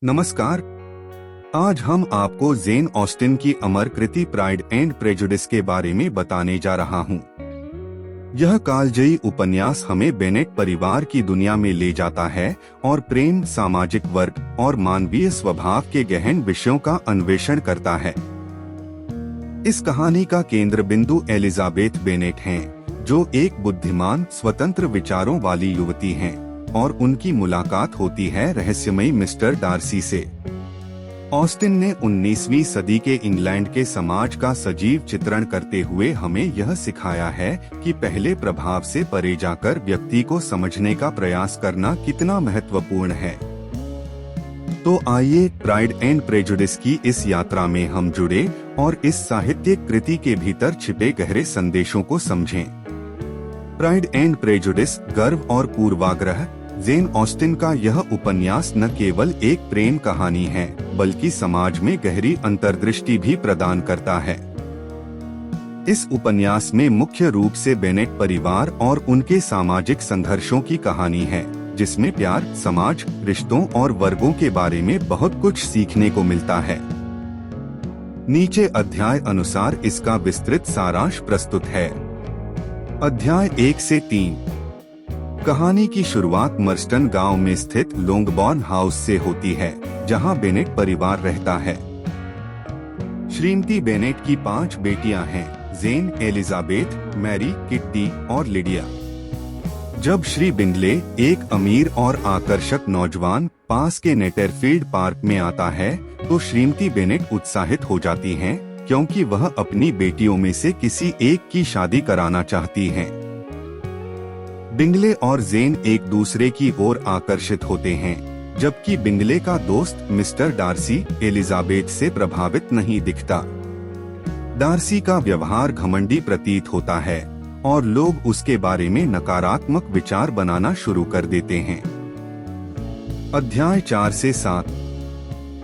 नमस्कार। आज हम आपको जेन ऑस्टिन की अमर कृति प्राइड एंड प्रेजुडिस के बारे में बताने जा रहा हूँ। यह कालजयी उपन्यास हमें बेनेट परिवार की दुनिया में ले जाता है और प्रेम, सामाजिक वर्ग और मानवीय स्वभाव के गहन विषयों का अन्वेषण करता है। इस कहानी का केंद्र बिंदु एलिजाबेथ बेनेट हैं, जो एक बुद्धिमान, स्वतंत्र विचारों वाली युवती हैं, और उनकी मुलाकात होती है रहस्यमयी मिस्टर डार्सी से। ऑस्टिन ने 19वीं सदी के इंग्लैंड के समाज का सजीव चित्रण करते हुए हमें यह सिखाया है कि पहले प्रभाव से परे जाकर व्यक्ति को समझने का प्रयास करना कितना महत्वपूर्ण है। तो आइए प्राइड एंड प्रेजुडिस की इस यात्रा में हम जुड़े और इस साहित्यिक कृति के भीतर छिपे गहरे संदेशों को समझें। प्राइड एंड प्रेजुडिस, गर्व और पूर्वाग्रह। जेन ऑस्टिन का यह उपन्यास न केवल एक प्रेम कहानी है, बल्कि समाज में गहरी अंतर्दृष्टि भी प्रदान करता है। इस उपन्यास में मुख्य रूप से बेनेट परिवार और उनके सामाजिक संघर्षों की कहानी है, जिसमें प्यार, समाज, रिश्तों और वर्गों के बारे में बहुत कुछ सीखने को मिलता है। नीचे अध्याय अनुसार इसका विस्तृत सारांश प्रस्तुत है। अध्याय 1 से 3। कहानी की शुरुआत मर्स्टन गांव में स्थित लोंगबॉर्न हाउस से होती है, जहां बेनेट परिवार रहता है। श्रीमती बेनेट की 5 बेटियां हैं: जेन, एलिजाबेथ, मैरी, किट्टी और लिडिया। जब श्री बिंगले, एक अमीर और आकर्षक नौजवान, पास के नेटरफील्ड पार्क में आता है, तो श्रीमती बेनेट उत्साहित हो जाती हैं, क्योंकि वह अपनी बेटियों में से किसी एक की शादी कराना चाहती हैं। बिंगले और जेन एक दूसरे की ओर आकर्षित होते हैं, जबकि बिंगले का दोस्त मिस्टर डार्सी एलिजाबेथ से प्रभावित नहीं दिखता। डार्सी का व्यवहार घमंडी प्रतीत होता है और लोग उसके बारे में नकारात्मक विचार बनाना शुरू कर देते हैं। अध्याय 4 से 7।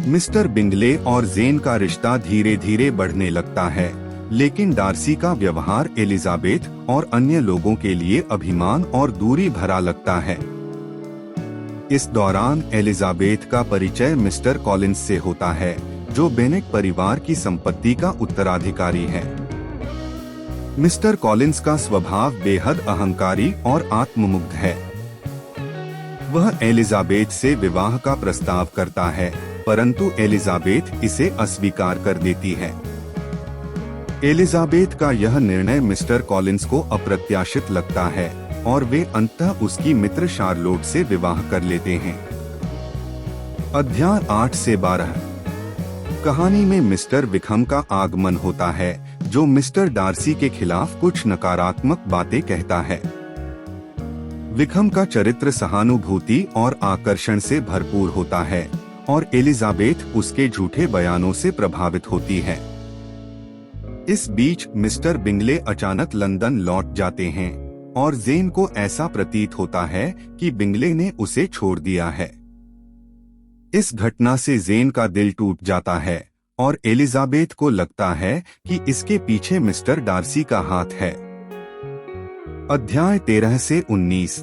मिस्टर बिंगले और जेन का रिश्ता धीरे धीरे बढ़ने लगता है, लेकिन डार्सी का व्यवहार एलिजाबेथ और अन्य लोगों के लिए अभिमान और दूरी भरा लगता है। इस दौरान एलिजाबेथ का परिचय मिस्टर कॉलिंस से होता है, जो बेनेट परिवार की संपत्ति का उत्तराधिकारी है। मिस्टर कॉलिंस का स्वभाव बेहद अहंकारी और आत्ममुग्ध है। वह एलिजाबेथ से विवाह का प्रस्ताव करता है, परंतु एलिजाबेथ इसे अस्वीकार कर देती है। एलिजाबेथ का यह निर्णय मिस्टर कॉलिंस को अप्रत्याशित लगता है और वे अंततः उसकी मित्र शार्लोट से विवाह कर लेते हैं। अध्याय 8 से 12। कहानी में मिस्टर विकहम का आगमन होता है, जो मिस्टर डार्सी के खिलाफ कुछ नकारात्मक बातें कहता है। विकहम का चरित्र सहानुभूति और आकर्षण से भरपूर होता है और एलिजाबेथ उसके झूठे बयानों से प्रभावित होती है। इस बीच मिस्टर बिंगले अचानक लंदन लौट जाते हैं और जेन को ऐसा प्रतीत होता है कि बिंगले ने उसे छोड़ दिया है। इस घटना से जेन का दिल टूट जाता है और एलिजाबेथ को लगता है कि इसके पीछे मिस्टर डार्सी का हाथ है। अध्याय 13 से 19।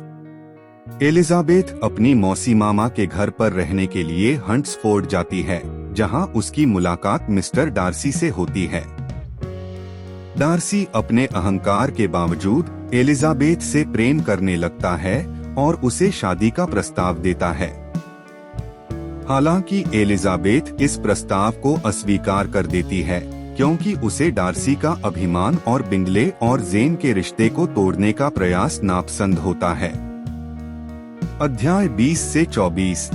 एलिजाबेथ अपनी मौसी मामा के घर पर रहने के लिए हंट्सफोर्ड जाती है, जहां उसकी मुलाकात मिस्टर डार्सी से होती है। डार्सी अपने अहंकार के बावजूद एलिजाबेथ से प्रेम करने लगता है और उसे शादी का प्रस्ताव देता है। हालांकि एलिजाबेथ इस प्रस्ताव को अस्वीकार कर देती है, क्योंकि उसे डार्सी का अभिमान और बिंगले और जेन के रिश्ते को तोड़ने का प्रयास नापसंद होता है। अध्याय 20 से 24।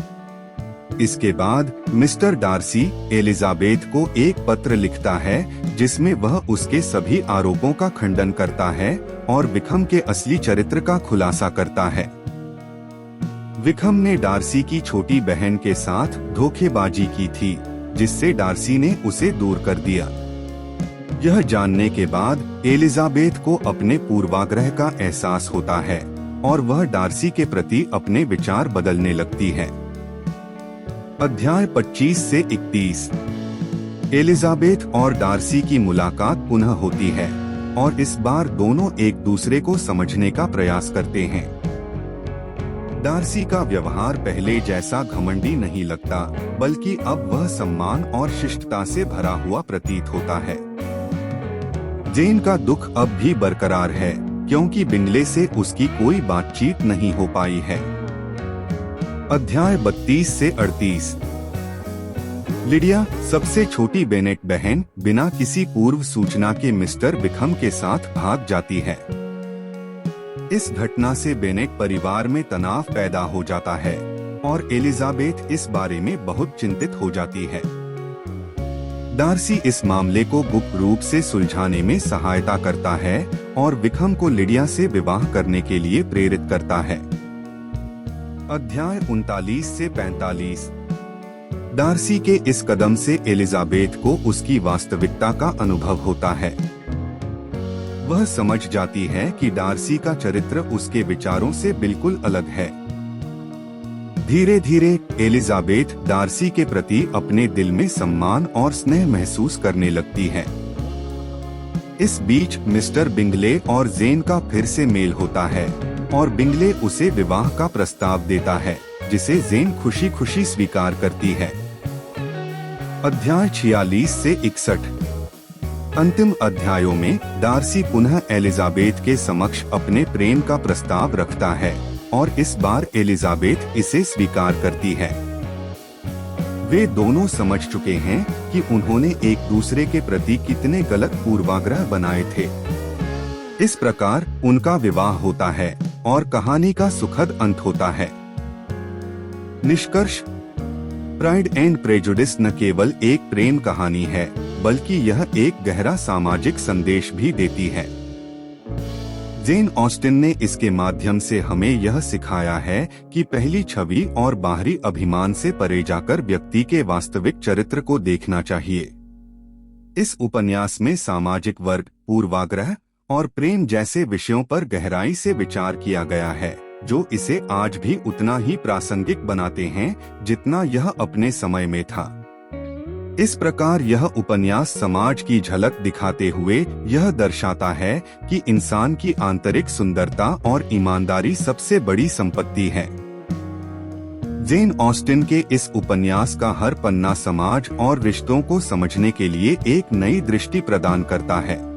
इसके बाद मिस्टर डार्सी एलिजाबेथ को एक पत्र लिखता है, जिसमें वह उसके सभी आरोपों का खंडन करता है और विकहम के असली चरित्र का खुलासा करता है। विकहम ने डार्सी की छोटी बहन के साथ धोखेबाजी की थी, जिससे डार्सी ने उसे दूर कर दिया। यह जानने के बाद एलिजाबेथ को अपने पूर्वाग्रह का एहसास होता है और वह डार्सी के प्रति अपने विचार बदलने लगती है। अध्याय 25 से 31। एलिजाबेथ और डार्सी की मुलाकात पुनः होती है और इस बार दोनों एक दूसरे को समझने का प्रयास करते हैं। डार्सी का व्यवहार पहले जैसा घमंडी नहीं लगता, बल्कि अब वह सम्मान और शिष्टता से भरा हुआ प्रतीत होता है। जेन का दुख अब भी बरकरार है, क्योंकि बिंगले से उसकी कोई बातचीत नहीं हो पाई है। अध्याय 32 से 38। लिडिया, सबसे छोटी बेनेट बहन, बिना किसी पूर्व सूचना के मिस्टर बिखम के साथ भाग जाती है। इस घटना से बेनेट परिवार में तनाव पैदा हो जाता है और एलिजाबेथ इस बारे में बहुत चिंतित हो जाती है। डार्सी इस मामले को गुप्त रूप से सुलझाने में सहायता करता है और बिखम को लिडिया से विवाह करने के लिए प्रेरित करता है। अध्याय 39 से 45। डार्सी के इस कदम से एलिजाबेथ को उसकी वास्तविकता का अनुभव होता है। वह समझ जाती है कि डार्सी का चरित्र उसके विचारों से बिल्कुल अलग है। धीरे धीरे एलिजाबेथ डार्सी के प्रति अपने दिल में सम्मान और स्नेह महसूस करने लगती है। इस बीच मिस्टर बिंगले और जेन का फिर से मेल होता है और बिंगले उसे विवाह का प्रस्ताव देता है, जिसे जेन खुशी खुशी स्वीकार करती है। अध्याय 46 से 61। अंतिम अध्यायों में डार्सी पुनः एलिजाबेथ के समक्ष अपने प्रेम का प्रस्ताव रखता है और इस बार एलिजाबेथ इसे स्वीकार करती है। वे दोनों समझ चुके हैं कि उन्होंने एक दूसरे के प्रति कितने गलत पूर्वाग्रह बनाए थे। इस प्रकार उनका विवाह होता है और कहानी का सुखद अंत होता है। निष्कर्ष: प्राइड एंड प्रेजुडिस न केवल एक प्रेम कहानी है, बल्कि यह एक गहरा सामाजिक संदेश भी देती है। जेन ऑस्टिन ने इसके माध्यम से हमें यह सिखाया है कि पहली छवि और बाहरी अभिमान से परे जाकर व्यक्ति के वास्तविक चरित्र को देखना चाहिए। इस उपन्यास में सामाजिक वर्ग, पूर्वाग्रह और प्रेम जैसे विषयों पर गहराई से विचार किया गया है, जो इसे आज भी उतना ही प्रासंगिक बनाते हैं जितना यह अपने समय में था। इस प्रकार यह उपन्यास समाज की झलक दिखाते हुए यह दर्शाता है कि इंसान की आंतरिक सुंदरता और ईमानदारी सबसे बड़ी संपत्ति है। जेन ऑस्टिन के इस उपन्यास का हर पन्ना समाज और रिश्तों को समझने के लिए एक नई दृष्टि प्रदान करता है।